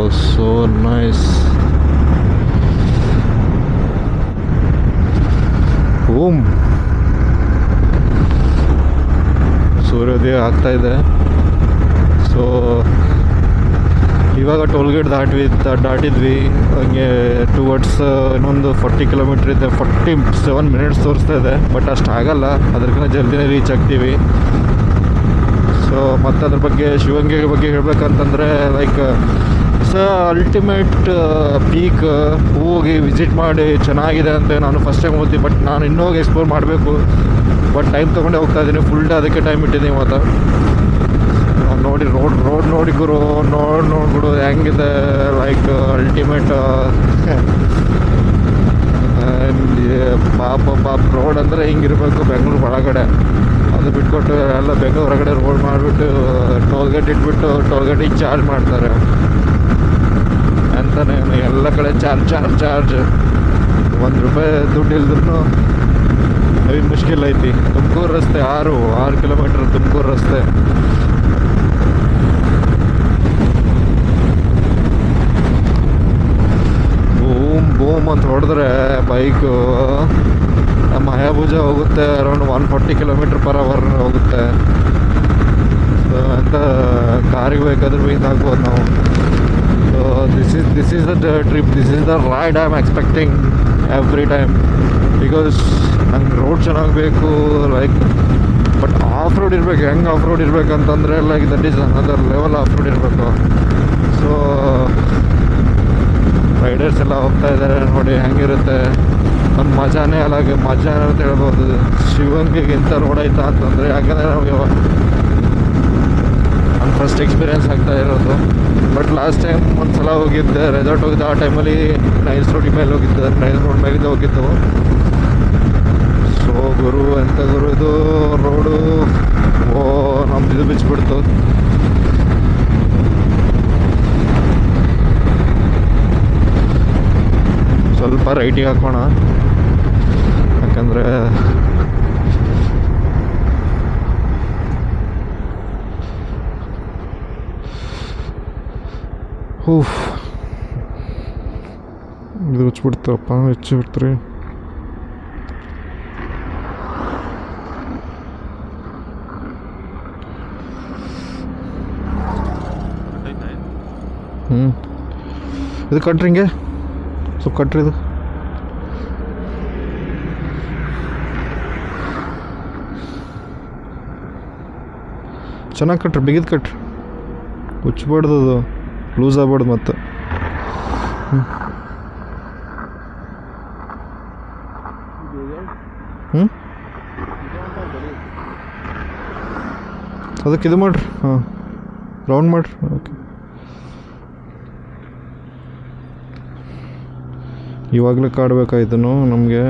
so nice. Boom. ಸೂರ್ಯೋದಯ ಆಗ್ತಾ ಇದೆ. ಸೊ ಇವಾಗ ಟೋಲ್ಗೇಟ್ ದಾಟಿದ್ವಿ. ಹಂಗೆ ಟುವರ್ಡ್ಸ್ ಇನ್ನೊಂದು 40 ಕಿಲೋಮೀಟ್ರ್ ಇದೆ. 47 ಮಿನಿಟ್ಸ್ ತೋರಿಸ್ತಾ ಇದೆ. ಬಟ್ ಅಷ್ಟು ಆಗಲ್ಲ, ಅದಕ್ಕಿಂತ ಜಲ್ದಿನೇ ರೀಚ್ ಆಗ್ತೀವಿ. ಸೊ ಮತ್ತು ಅದ್ರ ಬಗ್ಗೆ ಶಿವಂಗಿ ಬಗ್ಗೆ ಹೇಳ್ಬೇಕಂತಂದರೆ ಲೈಕ್ ಇಟ್ಸ್ ಅಲ್ಟಿಮೇಟ್ ಪೀಕ್. ಹೋಗಿ ವಿಸಿಟ್ ಮಾಡಿ ಚೆನ್ನಾಗಿದೆ ಅಂತ ನಾನು ಫಸ್ಟ್ ಟೈಮ್ ಓದ್ತೀನಿ. ಬಟ್ ನಾನು ಇನ್ನೂ ಹೋಗಿ ಎಕ್ಸ್ಪ್ಲೋರ್ ಮಾಡಬೇಕು. ಬಟ್ ಟೈಮ್ ತೊಗೊಂಡೇ ಹೋಗ್ತಾ ಇದ್ದೀನಿ. ಫುಲ್ ಡೇ ಅದಕ್ಕೆ ಟೈಮ್ ಇಟ್ಟಿದ್ದೀನಿ ಇವತ್ತು. ನೋಡಿ ರೋಡ್ ನೋಡಿ ಗುರು, ನೋಡ್ಬಿಡು ಹೆಂಗಿದೆ. ಲೈಕ್ ಅಲ್ಟಿಮೇಟ್ ಪಾಪ ರೋಡ್ ಅಂದರೆ ಹಿಂಗಿರಬೇಕು ಬೆಂಗಳೂರು ಒಳಗಡೆ. ಅದು ಬಿಟ್ಕೊಟ್ಟು ಎಲ್ಲ ಬೆಂಗಳೂರು ಹೊರಗಡೆ ರೋಡ್ ಮಾಡಿಬಿಟ್ಟು ಟೋಲ್ಗೇಟ್ ಇಟ್ಬಿಟ್ಟು ಟೋಲ್ಗೇಟಿಗೆ ಚಾರ್ಜ್ ಮಾಡ್ತಾರೆ ಅಂತಾನೆ. ಎಲ್ಲ ಕಡೆ ಚಾರ್ಜ್ ₹1 ದುಡ್ಡು ಇಲ್ದ್ರೂ ಅವಿ ಮುಷ್ಕಿಲ್ ಐತಿ. ತುಮಕೂರು ರಸ್ತೆ 6 ಕಿಲೋಮೀಟ್ರ್ ತುಮಕೂರು ರಸ್ತೆ. ಬೂಮ್ ಅಂತ ಹೊಡೆದ್ರೆ ಬೈಕು ನಮ್ಮ ಹಯಾಬುಜ ಹೋಗುತ್ತೆ ಅರೌಂಡ್ 140 km/h ಹೋಗುತ್ತೆ. ಸೊ ಅಂತ ಕಾರಿಗೆ ಬೇಕಾದ್ರೆ ಬೀದ್ ಹಾಕ್ಬೋದು ನಾವು. So this is the trip, this is the ride I am expecting every time. Because ನಂಗೆ ರೋಡ್ ಚೆನ್ನಾಗಿ ಬೇಕು. ಲೈಕ್ ಬಟ್ ಆಫ್ ರೋಡ್ ಇರಬೇಕು. ಹೆಂಗೆ ಆಫ್ ರೋಡ್ ಇರಬೇಕಂತಂದರೆ like that is another level off road ಇರಬೇಕು. ಸೊ ರೈಡರ್ಸ್ ಎಲ್ಲ ಹೋಗ್ತಾ ಇದ್ದಾರೆ ನೋಡಿ ಹೆಂಗಿರುತ್ತೆ. ಒಂದು ಮಜಾನೇ ಅಲಾಗೆ ಮಜಾ ಅಂತ ಹೇಳ್ಬೋದು. ಶಿವಂಗಿಗೆ ಇಂಥ ರೋಡ್ ಆಯ್ತಾ ಅಂತಂದರೆ, ಯಾಕಂದರೆ ನಾವು ನನ್ನ ಫಸ್ಟ್ ಎಕ್ಸ್ಪೀರಿಯೆನ್ಸ್ ಆಗ್ತಾ ಇರೋದು. ಬಟ್ ಲಾಸ್ಟ್ ಟೈಮ್ ಒಂದು ಸಲ ಹೋಗಿದ್ದೆ, ರೆಸಾರ್ಟ್ ಹೋಗಿದ್ದೆ. ಆ ಟೈಮಲ್ಲಿ ನೈಸ್ ರೋಡ್ ಮೇಲೆ ಹೋಗಿದ್ದೆ, ನೈಸ್ ರೋಡ್ ಮೇಲಿಂದ ಹೋಗಿದ್ದು. ಸೊ ಗುರು ಎಂಥ ಗುರು ಇದು ರೋಡು. ನಮ್ದು ಇದು ಬಿಚ್ಚಿಬಿಡ್ತು. ಸ್ವಲ್ಪ ರೈಟಿಗೆ ಹಾಕೋಣ, ಯಾಕಂದರೆ ಇದು ಹಚ್ಬಿಡ್ತಪ್ಪ, ಹೆಚ್ಚಿಬಿಡ್ತೀರಿ. ಇದು ಕಟ್ರಿ ಹಿಂಗೆ ಸ್ವಲ್ಪ ಕಟ್ರಿ. ಇದು ಚೆನ್ನಾಗಿ ಕಟ್ರಿ, ಬಿಗಿದು ಕಟ್ರಿ, ಹುಚ್ಚಬಾರ್ದು, ಅದು ಲೂಸ್ ಆಗ್ಬಾರ್ದು ಮತ್ತೆ. ಅದಕ್ಕೆ ಇದು ಮಾಡಿರಿ, ರೌಂಡ್ ಮಾಡಿರಿ. ಓಕೆ, ಇವಾಗಲೇ ಕಾಡ್ಬೇಕಾಯ್ತು ನಮಗೆ.